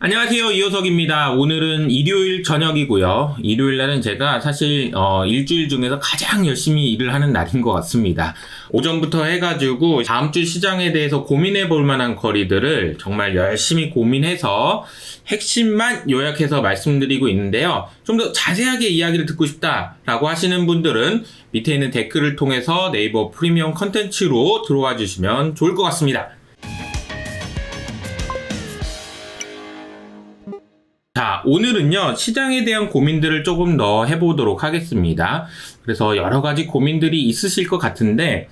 안녕하세요, 이호석입니다. 오늘은 일요일 저녁이고요. 일요일 날은 제가 사실 일주일 중에서 가장 열심히 일을 하는 날인 것 같습니다. 오전부터 해가지고 다음 주 시장에 대해서 고민해 볼 만한 거리들을 정말 열심히 고민해서 핵심만 요약해서 말씀드리고 있는데요. 좀 더 자세하게 이야기를 듣고 싶다라고 하시는 분들은 밑에 있는 댓글을 통해서 네이버 프리미엄 컨텐츠로 들어와 주시면 좋을 것 같습니다. 자, 오늘은요, 시장에 대한 고민들을 조금 더 해보도록 하겠습니다. 그래서 여러 가지 고민들이 있으실 것 같은데,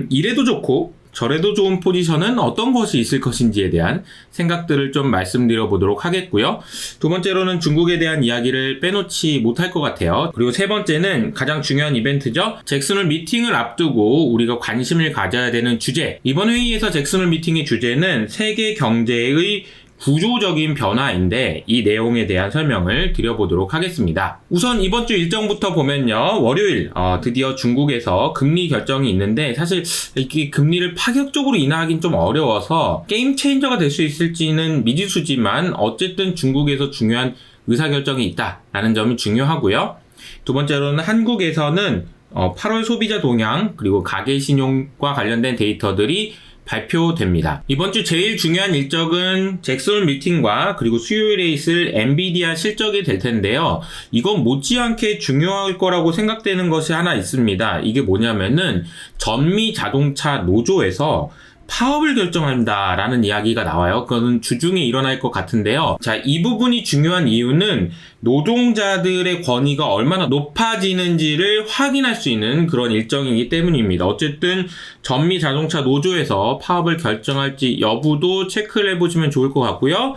이래도 좋고, 저래도 좋은 포지션은 어떤 것이 있을 것인지에 대한 생각들을 좀 말씀드려 보도록 하겠고요. 두 번째로는 중국에 대한 이야기를 빼놓지 못할 것 같아요. 그리고 세 번째는 가장 중요한 이벤트죠. 잭슨홀 미팅을 앞두고 우리가 관심을 가져야 되는 주제. 이번 회의에서 잭슨홀 미팅의 주제는 세계 경제의 구조적인 변화인데 이 내용에 대한 설명을 드려보도록 하겠습니다. 우선 이번 주 일정부터 보면요. 월요일 드디어 중국에서 금리 결정이 있는데 사실 이게 금리를 파격적으로 인하하긴 좀 어려워서 게임 체인저가 될 수 있을지는 미지수지만 어쨌든 중국에서 중요한 의사결정이 있다라는 점이 중요하고요. 두 번째로는 한국에서는 8월 소비자 동향 그리고 가계신용과 관련된 데이터들이 발표됩니다. 이번 주 제일 중요한 일정은 잭슨홀 미팅과 그리고 수요일에 있을 엔비디아 실적이 될 텐데요. 이건 못지않게 중요할 거라고 생각되는 것이 하나 있습니다. 이게 뭐냐면은 전미 자동차 노조에서 파업을 결정한다라는 이야기가 나와요. 그건 주중에 일어날 것 같은데요. 자, 이 부분이 중요한 이유는 노동자들의 권위가 얼마나 높아지는지를 확인할 수 있는 그런 일정이기 때문입니다. 어쨌든 전미 자동차 노조에서 파업을 결정할지 여부도 체크를 해보시면 좋을 것 같고요.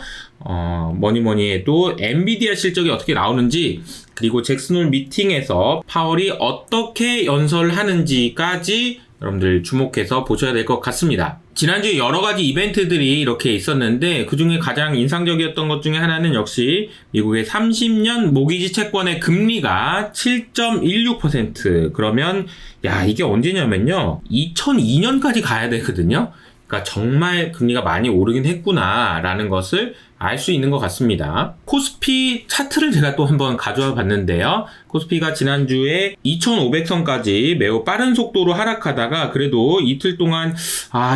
뭐니 해도 엔비디아 실적이 어떻게 나오는지 그리고 잭슨홀 미팅에서 파월이 어떻게 연설을 하는지까지 여러분들 주목해서 보셔야 될 것 같습니다. 지난주에 여러 가지 이벤트들이 이렇게 있었는데 그중에 가장 인상적이었던 것 중에 하나는 역시 미국의 30년 모기지 채권의 금리가 7.16%. 그러면 이게 언제냐면요. 2002년까지 가야 되거든요. 그러니까 정말 금리가 많이 오르긴 했구나라는 것을 알 수 있는 것 같습니다. 코스피 차트를 제가 또 한번 가져와 봤는데요. 코스피가 지난주에 2500선까지 매우 빠른 속도로 하락하다가 그래도 이틀 동안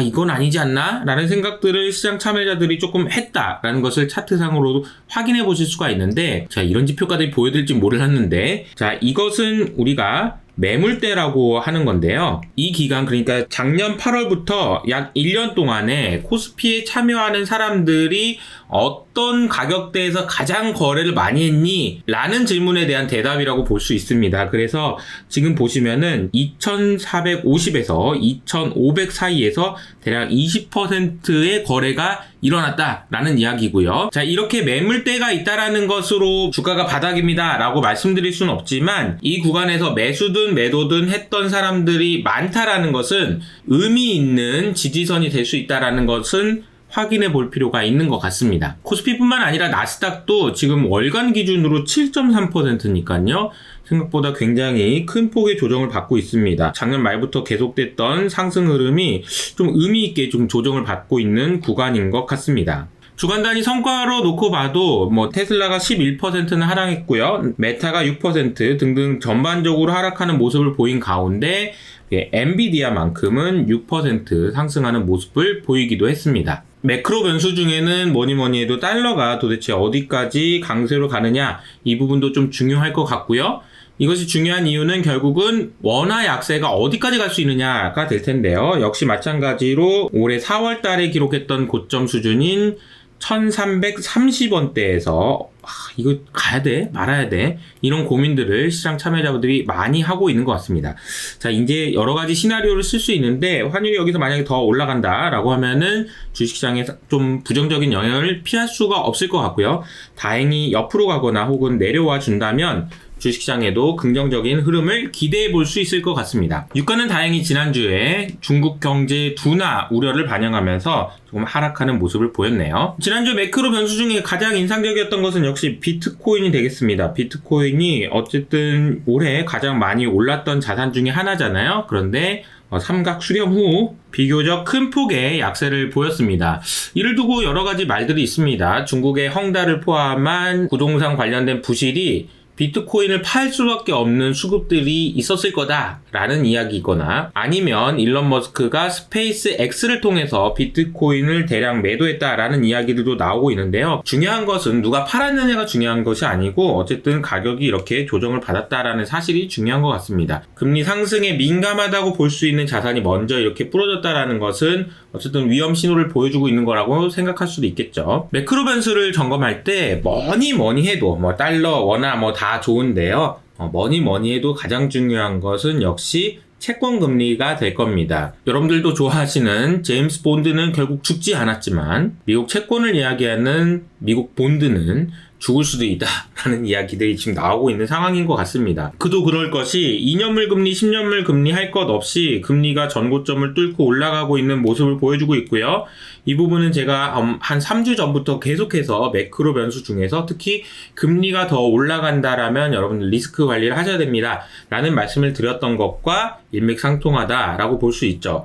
이건 아니지 않나? 라는 생각들을 시장 참여자들이 조금 했다라는 것을 차트상으로 확인해 보실 수가 있는데 자, 이런 지표까지 보여드릴지 몰랐는데 자, 이것은 우리가 매물대라고 하는 건데요. 이 기간 그러니까 작년 8월부터 약 1년 동안에 코스피에 참여하는 사람들이 어떤 가격대에서 가장 거래를 많이 했니? 라는 질문에 대한 대답이라고 볼 수 있습니다. 그래서 지금 보시면은 2450에서 2500 사이에서 대략 20%의 거래가 일어났다라는 이야기고요. 자, 이렇게 매물대가 있다라는 것으로 주가가 바닥입니다 라고 말씀드릴 수는 없지만 이 구간에서 매수든 매도든 했던 사람들이 많다라는 것은 의미 있는 지지선이 될 수 있다라는 것은 확인해 볼 필요가 있는 것 같습니다. 코스피뿐만 아니라 나스닥도 지금 월간 기준으로 7.3%니까요. 생각보다 굉장히 큰 폭의 조정을 받고 있습니다. 작년 말부터 계속됐던 상승 흐름이 좀 의미 있게 좀 조정을 받고 있는 구간인 것 같습니다. 주간 단위 성과로 놓고 봐도 테슬라가 11%는 하락했고요. 메타가 6% 등등 전반적으로 하락하는 모습을 보인 가운데 엔비디아만큼은 6% 상승하는 모습을 보이기도 했습니다. 매크로 변수 중에는 뭐니 해도 달러가 도대체 어디까지 강세로 가느냐 이 부분도 좀 중요할 것 같고요. 이것이 중요한 이유는 결국은 원화 약세가 어디까지 갈 수 있느냐가 될 텐데요. 역시 마찬가지로 올해 4월 달에 기록했던 고점 수준인 1330원대에서 이거 가야 돼? 말아야 돼? 이런 고민들을 시장 참여자분들이 많이 하고 있는 것 같습니다. 자, 이제 여러 가지 시나리오를 쓸 수 있는데 환율이 여기서 만약에 더 올라간다라고 하면은 주식시장에 좀 부정적인 영향을 피할 수가 없을 것 같고요. 다행히 옆으로 가거나 혹은 내려와 준다면 주식시장에도 긍정적인 흐름을 기대해 볼 수 있을 것 같습니다. 유가는 다행히 지난주에 중국 경제 둔화 우려를 반영하면서 조금 하락하는 모습을 보였네요. 지난주 매크로 변수 중에 가장 인상적이었던 것은 역시 비트코인이 되겠습니다. 비트코인이 어쨌든 올해 가장 많이 올랐던 자산 중에 하나잖아요. 그런데 삼각 수렴 후 비교적 큰 폭의 약세를 보였습니다. 이를 두고 여러 가지 말들이 있습니다. 중국의 헝다를 포함한 부동산 관련된 부실이 비트코인을 팔 수밖에 없는 수급들이 있었을 거다라는 이야기거나 아니면 일론 머스크가 스페이스 X를 통해서 비트코인을 대량 매도했다라는 이야기들도 나오고 있는데요. 중요한 것은 누가 팔았느냐가 중요한 것이 아니고 어쨌든 가격이 이렇게 조정을 받았다라는 사실이 중요한 것 같습니다. 금리 상승에 민감하다고 볼 수 있는 자산이 먼저 이렇게 부러졌다라는 것은 어쨌든 위험 신호를 보여주고 있는 거라고 생각할 수도 있겠죠. 매크로 변수를 점검할 때 뭐니 해도 달러, 원화 다 좋은데요. 뭐니 해도 가장 중요한 것은 역시 채권 금리가 될 겁니다. 여러분들도 좋아하시는 제임스 본드는 결국 죽지 않았지만 미국 채권을 이야기하는 미국 본드는 죽을 수도 있다 라는 이야기들이 지금 나오고 있는 상황인 것 같습니다. 그도 그럴 것이 2년물 금리, 10년물 금리 할 것 없이 금리가 전고점을 뚫고 올라가고 있는 모습을 보여주고 있고요. 이 부분은 제가 한 3주 전부터 계속해서 매크로 변수 중에서 특히 금리가 더 올라간다라면 여러분들 리스크 관리를 하셔야 됩니다 라는 말씀을 드렸던 것과 일맥상통하다라고 볼 수 있죠.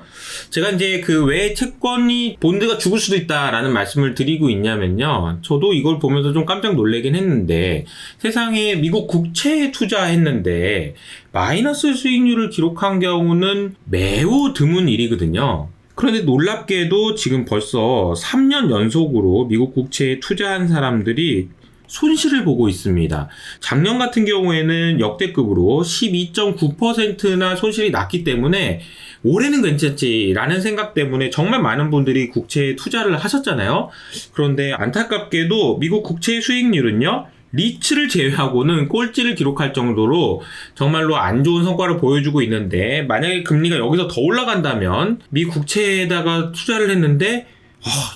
제가 이제 왜 채권이 본드가 죽을 수도 있다라는 말씀을 드리고 있냐면요. 저도 이걸 보면서 좀 깜짝 놀라긴 했는데 세상에 미국 국채에 투자했는데 마이너스 수익률을 기록한 경우는 매우 드문 일이거든요. 그런데 놀랍게도 지금 벌써 3년 연속으로 미국 국채에 투자한 사람들이 손실을 보고 있습니다. 작년 같은 경우에는 역대급으로 12.9%나 손실이 났기 때문에 올해는 괜찮지라는 생각 때문에 정말 많은 분들이 국채에 투자를 하셨잖아요. 그런데 안타깝게도 미국 국채의 수익률은요. 리츠를 제외하고는 꼴찌를 기록할 정도로 정말로 안 좋은 성과를 보여주고 있는데 만약에 금리가 여기서 더 올라간다면 미 국채에다가 투자를 했는데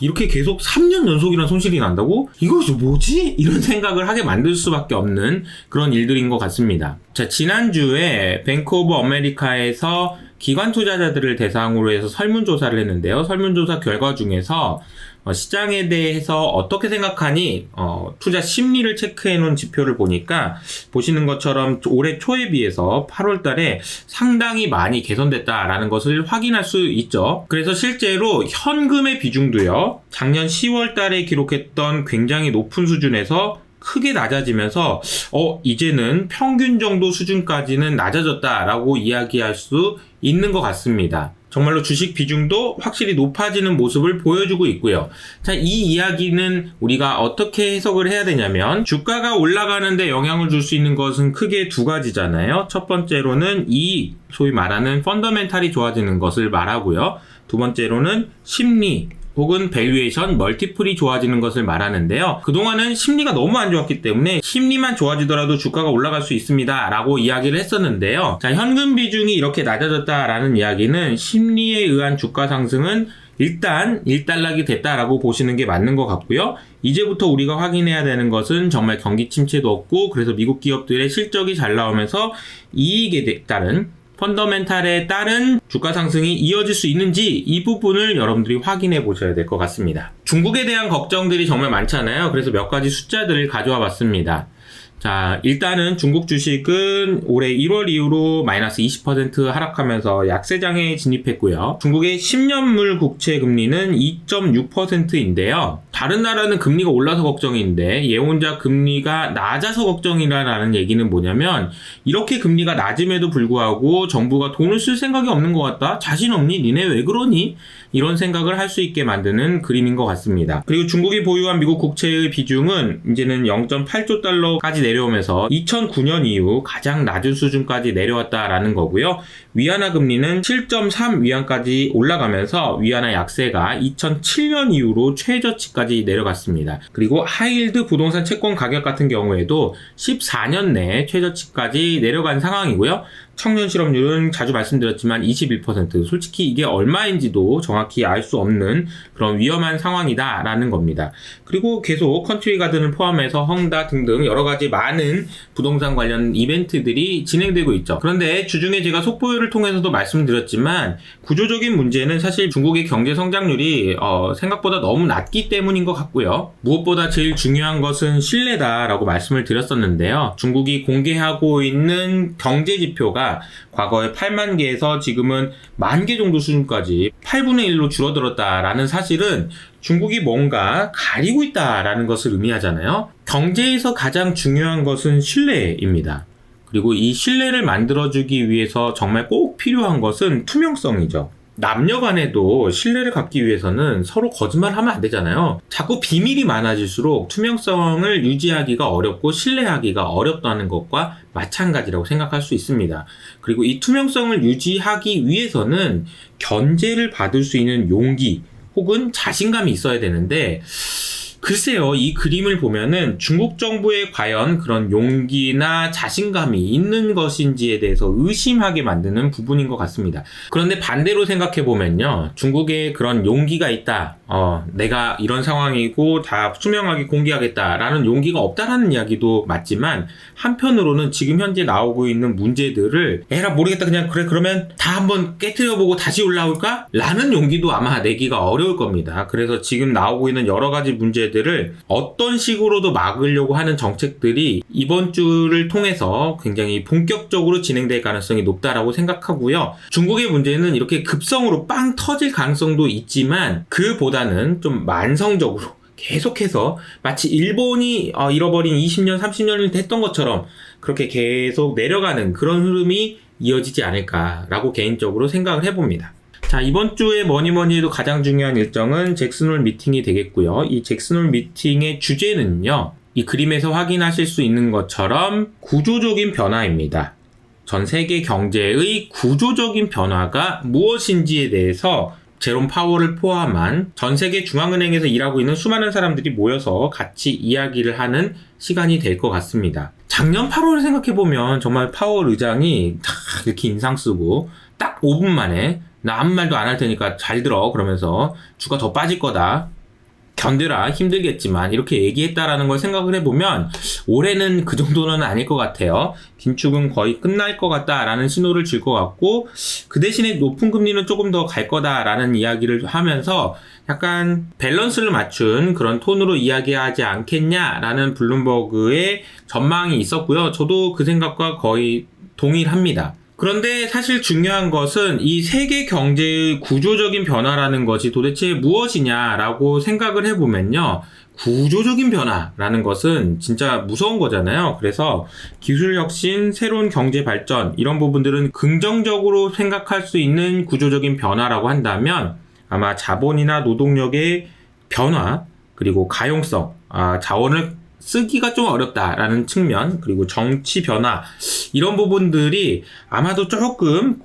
이렇게 계속 3년 연속이란 손실이 난다고? 이거 뭐지? 이런 생각을 하게 만들 수밖에 없는 그런 일들인 것 같습니다. 자, 지난주에 뱅크 오브 아메리카에서 기관 투자자들을 대상으로 해서 설문조사를 했는데요. 설문조사 결과 중에서 시장에 대해서 어떻게 생각하니 투자 심리를 체크해 놓은 지표를 보니까 보시는 것처럼 올해 초에 비해서 8월 달에 상당히 많이 개선됐다라는 것을 확인할 수 있죠. 그래서 실제로 현금의 비중도요. 작년 10월 달에 기록했던 굉장히 높은 수준에서 크게 낮아지면서 이제는 평균 정도 수준까지는 낮아졌다라고 이야기할 수 있는 것 같습니다. 정말로 주식 비중도 확실히 높아지는 모습을 보여주고 있고요. 자, 이 이야기는 우리가 어떻게 해석을 해야 되냐면 주가가 올라가는데 영향을 줄 수 있는 것은 크게 두 가지잖아요. 첫 번째로는 이익, 소위 말하는 펀더멘탈이 좋아지는 것을 말하고요. 두 번째로는 심리, 혹은 밸류에이션, 멀티플이 좋아지는 것을 말하는데요. 그동안은 심리가 너무 안 좋았기 때문에 심리만 좋아지더라도 주가가 올라갈 수 있습니다 라고 이야기를 했었는데요. 자, 현금 비중이 이렇게 낮아졌다라는 이야기는 심리에 의한 주가 상승은 일단 일단락이 됐다라고 보시는 게 맞는 것 같고요. 이제부터 우리가 확인해야 되는 것은 정말 경기 침체도 없고 그래서 미국 기업들의 실적이 잘 나오면서 이익에 따른 펀더멘탈에 따른 주가 상승이 이어질 수 있는지 이 부분을 여러분들이 확인해 보셔야 될 것 같습니다. 중국에 대한 걱정들이 정말 많잖아요. 그래서 몇 가지 숫자들을 가져와 봤습니다. 자, 일단은 중국 주식은 올해 1월 이후로 마이너스 20% 하락하면서 약세장에 진입했고요. 중국의 10년물 국채 금리는 2.6%인데요. 다른 나라는 금리가 올라서 걱정인데 얘 혼자 금리가 낮아서 걱정이라는 얘기는 뭐냐면 이렇게 금리가 낮음에도 불구하고 정부가 돈을 쓸 생각이 없는 것 같다? 자신 없니? 니네 왜 그러니? 이런 생각을 할 수 있게 만드는 그림인 것 같습니다. 그리고 중국이 보유한 미국 국채의 비중은 이제는 0.8조 달러까지 내려오면서 2009년 이후 가장 낮은 수준까지 내려왔다라는 거고요. 위안화 금리는 7.3 위안까지 올라가면서 위안화 약세가 2007년 이후로 최저치까지 내려갔습니다. 그리고 하이힐드 부동산 채권 가격 같은 경우에도 14년 내 최저치까지 내려간 상황이고요. 청년 실업률은 자주 말씀드렸지만 21%, 솔직히 이게 얼마인지도 정확히 알 수 없는 그런 위험한 상황이다라는 겁니다. 그리고 계속 컨트리 가든을 포함해서 헝다 등등 여러 가지 많은 부동산 관련 이벤트들이 진행되고 있죠. 그런데 주중에 제가 속보율을 통해서도 말씀드렸지만 구조적인 문제는 사실 중국의 경제 성장률이 생각보다 너무 낮기 때문에 때문인 것 같고요. 무엇보다 제일 중요한 것은 신뢰다라고 말씀을 드렸었는데요. 중국이 공개하고 있는 경제 지표가 과거에 8만 개에서 지금은 1만 개 정도 수준까지 8분의 1로 줄어들었다라는 사실은 중국이 뭔가 가리고 있다라는 것을 의미하잖아요. 경제에서 가장 중요한 것은 신뢰입니다. 그리고 이 신뢰를 만들어주기 위해서 정말 꼭 필요한 것은 투명성이죠. 남녀 간에도 신뢰를 갖기 위해서는 서로 거짓말하면 안 되잖아요. 자꾸 비밀이 많아질수록 투명성을 유지하기가 어렵고 신뢰하기가 어렵다는 것과 마찬가지라고 생각할 수 있습니다. 그리고 이 투명성을 유지하기 위해서는 견제를 받을 수 있는 용기 혹은 자신감이 있어야 되는데, 글쎄요, 이 그림을 보면은 중국 정부에 과연 그런 용기나 자신감이 있는 것인지에 대해서 의심하게 만드는 부분인 것 같습니다. 그런데 반대로 생각해보면요, 중국에 그런 용기가 있다, 내가 이런 상황이고 다 투명하게 공개하겠다라는 용기가 없다라는 이야기도 맞지만, 한편으로는 지금 현재 나오고 있는 문제들을 에라 모르겠다, 그냥 그래 그러면 다 한번 깨트려보고 다시 올라올까? 라는 용기도 아마 내기가 어려울 겁니다. 그래서 지금 나오고 있는 여러 가지 문제들을 어떤 식으로도 막으려고 하는 정책들이 이번 주를 통해서 굉장히 본격적으로 진행될 가능성이 높다라고 생각하고요. 중국의 문제는 이렇게 급성으로 빵 터질 가능성도 있지만 그보다는 좀 만성적으로 계속해서 마치 일본이 잃어버린 20년, 30년을 됐던 것처럼 그렇게 계속 내려가는 그런 흐름이 이어지지 않을까라고 개인적으로 생각을 해봅니다. 자, 이번 주에 뭐니 해도 가장 중요한 일정은 잭슨홀 미팅이 되겠고요. 이 잭슨홀 미팅의 주제는요, 이 그림에서 확인하실 수 있는 것처럼 구조적인 변화입니다. 전 세계 경제의 구조적인 변화가 무엇인지에 대해서 제롬 파월을 포함한 전 세계 중앙은행에서 일하고 있는 수많은 사람들이 모여서 같이 이야기를 하는 시간이 될 것 같습니다. 작년 8월을 생각해보면 정말 파월 의장이 딱 이렇게 인상 쓰고 딱 5분 만에 나 아무 말도 안 할 테니까 잘 들어 그러면서 주가 더 빠질 거다, 견뎌라, 힘들겠지만 이렇게 얘기했다라는 걸 생각을 해보면 올해는 그 정도는 아닐 것 같아요. 긴축은 거의 끝날 것 같다라는 신호를 줄 것 같고, 그 대신에 높은 금리는 조금 더 갈 거다라는 이야기를 하면서 약간 밸런스를 맞춘 그런 톤으로 이야기하지 않겠냐라는 블룸버그의 전망이 있었고요. 저도 그 생각과 거의 동일합니다. 그런데 사실 중요한 것은 이 세계 경제의 구조적인 변화라는 것이 도대체 무엇이냐라고 생각을 해보면요, 구조적인 변화라는 것은 진짜 무서운 거잖아요. 그래서 기술 혁신, 새로운 경제 발전, 이런 부분들은 긍정적으로 생각할 수 있는 구조적인 변화라고 한다면 아마 자본이나 노동력의 변화, 그리고 가용성, 자원을 쓰기가 좀 어렵다라는 측면, 그리고 정치 변화, 이런 부분들이 아마도 조금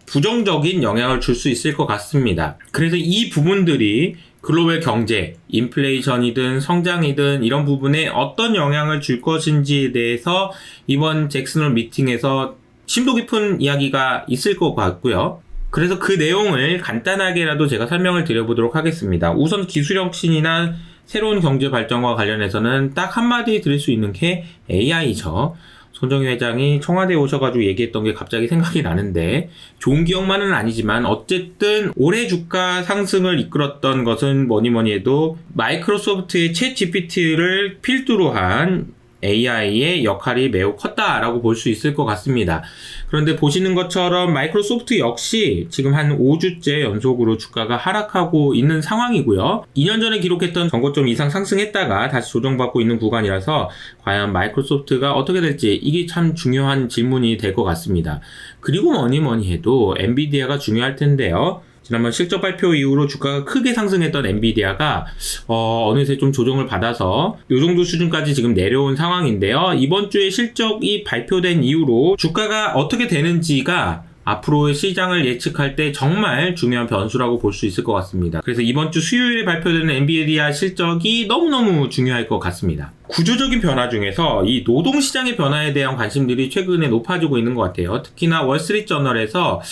부정적인 영향을 줄 수 있을 것 같습니다. 그래서 이 부분들이 글로벌 경제, 인플레이션이든 성장이든 이런 부분에 어떤 영향을 줄 것인지에 대해서 이번 잭슨홀 미팅에서 심도 깊은 이야기가 있을 것 같고요. 그래서 그 내용을 간단하게라도 제가 설명을 드려보도록 하겠습니다. 우선 기술혁신이나 새로운 경제 발전과 관련해서는 딱 한마디 드릴 수 있는 게 AI죠. 손정희 회장이 청와대에 오셔가지고 얘기했던 게 갑자기 생각이 나는데, 좋은 기억만은 아니지만 어쨌든 올해 주가 상승을 이끌었던 것은 뭐니 해도 마이크로소프트의 챗 GPT를 필두로 한 AI의 역할이 매우 컸다라고 볼 수 있을 것 같습니다. 그런데 보시는 것처럼 마이크로소프트 역시 지금 한 5주째 연속으로 주가가 하락하고 있는 상황이고요. 2년 전에 기록했던 전고점 이상 상승했다가 다시 조정받고 있는 구간이라서 과연 마이크로소프트가 어떻게 될지 이게 참 중요한 질문이 될 것 같습니다. 그리고 뭐니 해도 엔비디아가 중요할 텐데요. 지난번 실적 발표 이후로 주가가 크게 상승했던 엔비디아가 어느새 좀 조정을 받아서 이 정도 수준까지 지금 내려온 상황인데요. 이번 주에 실적이 발표된 이후로 주가가 어떻게 되는지가 앞으로의 시장을 예측할 때 정말 중요한 변수라고 볼 수 있을 것 같습니다. 그래서 이번 주 수요일에 발표되는 엔비디아 실적이 너무너무 중요할 것 같습니다. 구조적인 변화 중에서 이 노동시장의 변화에 대한 관심들이 최근에 높아지고 있는 것 같아요. 특히나 월스트리트저널에서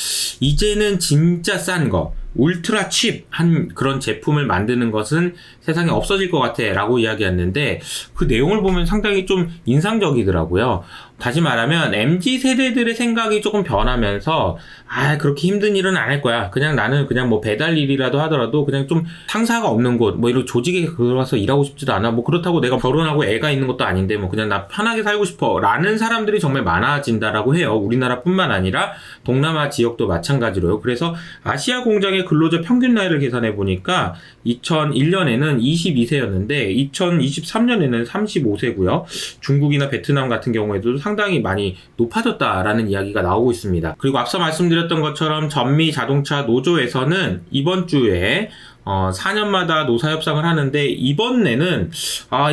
이제는 진짜 싼 거, 울트라 칩한 그런 제품을 만드는 것은 세상에 없어질 것 같아 라고 이야기했는데, 그 내용을 보면 상당히 좀 인상적이더라고요. 다시 말하면 MZ 세대들의 생각이 조금 변하면서 그렇게 힘든 일은 안 할 거야. 그냥 나는 그냥 뭐 배달 일이라도 하더라도 그냥 좀 상사가 없는 곳, 뭐 이런 조직에 들어가서 일하고 싶지도 않아. 뭐 그렇다고 내가 결혼하고 애가 있는 것도 아닌데 뭐 그냥 나 편하게 살고 싶어 라는 사람들이 정말 많아진다라고 해요. 우리나라뿐만 아니라 동남아 지역도 마찬가지로요. 그래서 아시아 공장의 근로자 평균 나이를 계산해 보니까 2001년에는 22세였는데 2023년에는 35세고요. 중국이나 베트남 같은 경우에도 상당히 많이 높아졌다라는 이야기가 나오고 있습니다. 그리고 앞서 말씀드렸던 것처럼 전미 자동차 노조에서는 이번 주에 4년마다 노사협상을 하는데 이번에는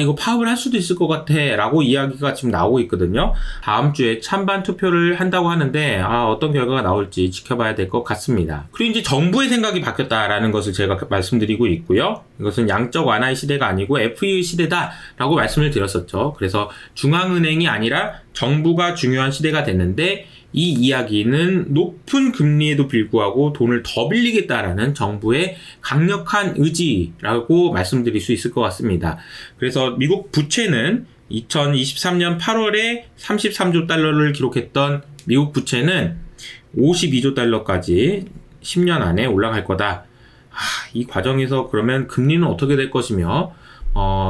이거 파업을 할 수도 있을 것 같아 라고 이야기가 지금 나오고 있거든요. 다음 주에 찬반 투표를 한다고 하는데 어떤 결과가 나올지 지켜봐야 될 것 같습니다. 그리고 이제 정부의 생각이 바뀌었다라는 것을 제가 말씀드리고 있고요. 이것은 양적 완화의 시대가 아니고 FE의 시대다 라고 말씀을 드렸었죠. 그래서 중앙은행이 아니라 정부가 중요한 시대가 됐는데 이 이야기는 높은 금리에도 불구하고 돈을 더 빌리겠다라는 정부의 강력한 의지라고 말씀드릴 수 있을 것 같습니다. 그래서 미국 부채는 2023년 8월에 33조 달러를 기록했던 미국 부채는 52조 달러까지 10년 안에 올라갈 거다. 이 과정에서 그러면 금리는 어떻게 될 것이며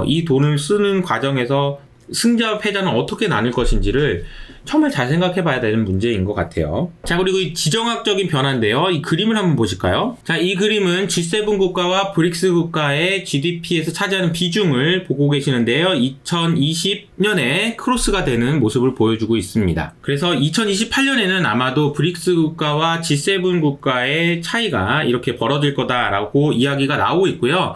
이 돈을 쓰는 과정에서 승자와 패자는 어떻게 나눌 것인지를 정말 잘 생각해 봐야 되는 문제인 것 같아요. 자, 그리고 이 지정학적인 변화인데요. 이 그림을 한번 보실까요? 자, 이 그림은 G7 국가와 브릭스 국가의 GDP에서 차지하는 비중을 보고 계시는데요. 2020년에 크로스가 되는 모습을 보여주고 있습니다. 그래서 2028년에는 아마도 브릭스 국가와 G7 국가의 차이가 이렇게 벌어질 거다라고 이야기가 나오고 있고요.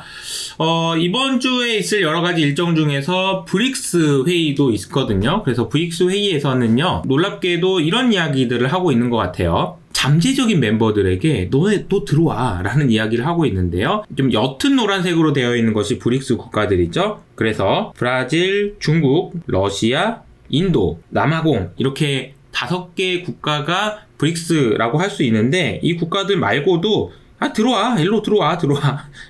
이번 주에 있을 여러 가지 일정 중에서 브릭스 회의도 있거든요. 그래서 브릭스 회의에서는 놀랍게도 이런 이야기들을 하고 있는 것 같아요. 잠재적인 멤버들에게 너네 또 들어와 라는 이야기를 하고 있는데요. 좀 옅은 노란색으로 되어 있는 것이 브릭스 국가들이죠. 그래서 브라질, 중국, 러시아, 인도, 남아공 이렇게 5개의 국가가 브릭스라고 할 수 있는데 이 국가들 말고도 들어와 일로 들어와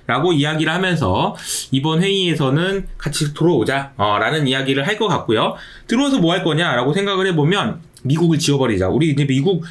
라고 이야기를 하면서 이번 회의에서는 같이 들어오자 라는 이야기를 할 것 같고요. 들어와서 뭐 할 거냐 라고 생각을 해보면 미국을 지워버리자. 우리 이제 미국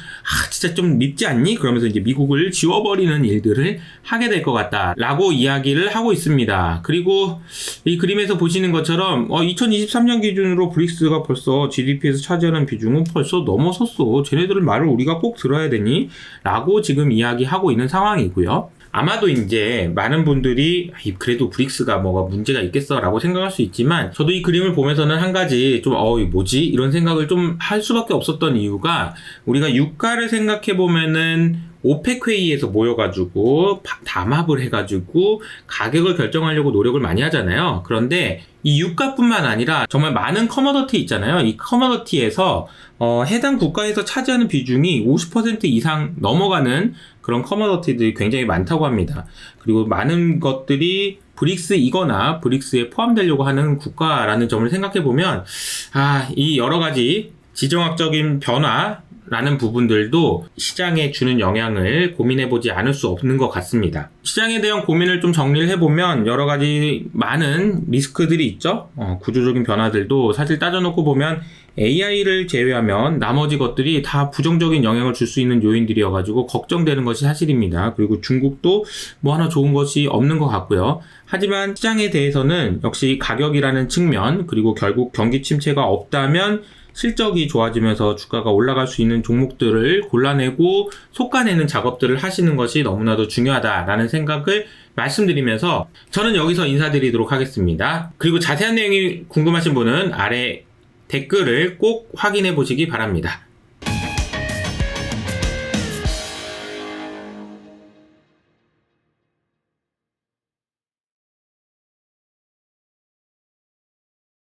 진짜 좀 밉지 않니? 그러면서 이제 미국을 지워버리는 일들을 하게 될 것 같다 라고 이야기를 하고 있습니다. 그리고 이 그림에서 보시는 것처럼 2023년 기준으로 브릭스가 벌써 GDP에서 차지하는 비중은 벌써 넘어섰어. 쟤네들 말을 우리가 꼭 들어야 되니? 라고 지금 이야기하고 있는 상황이고요. 아마도 이제 많은 분들이 그래도 브릭스가 뭐가 문제가 있겠어 라고 생각할 수 있지만 저도 이 그림을 보면서는 한 가지 좀 뭐지? 이런 생각을 좀 할 수밖에 없었던 이유가 우리가 유가를 생각해 보면은 오펙 회의에서 모여가지고 담합을 해가지고 가격을 결정하려고 노력을 많이 하잖아요. 그런데 이 유가뿐만 아니라 정말 많은 커머더티 있잖아요. 이 커머더티에서 해당 국가에서 차지하는 비중이 50% 이상 넘어가는 그런 커머더티들이 굉장히 많다고 합니다. 그리고 많은 것들이 브릭스이거나 브릭스에 포함되려고 하는 국가라는 점을 생각해보면 이 여러 가지 지정학적인 변화라는 부분들도 시장에 주는 영향을 고민해보지 않을 수 없는 것 같습니다. 시장에 대한 고민을 좀 정리를 해보면 여러 가지 많은 리스크들이 있죠. 구조적인 변화들도 사실 따져놓고 보면 AI를 제외하면 나머지 것들이 다 부정적인 영향을 줄 수 있는 요인들이어가지고 걱정되는 것이 사실입니다. 그리고 중국도 뭐 하나 좋은 것이 없는 것 같고요. 하지만 시장에 대해서는 역시 가격이라는 측면 그리고 결국 경기 침체가 없다면 실적이 좋아지면서 주가가 올라갈 수 있는 종목들을 골라내고 솎아내는 작업들을 하시는 것이 너무나도 중요하다라는 생각을 말씀드리면서 저는 여기서 인사드리도록 하겠습니다. 그리고 자세한 내용이 궁금하신 분은 아래 댓글을 꼭 확인해 보시기 바랍니다.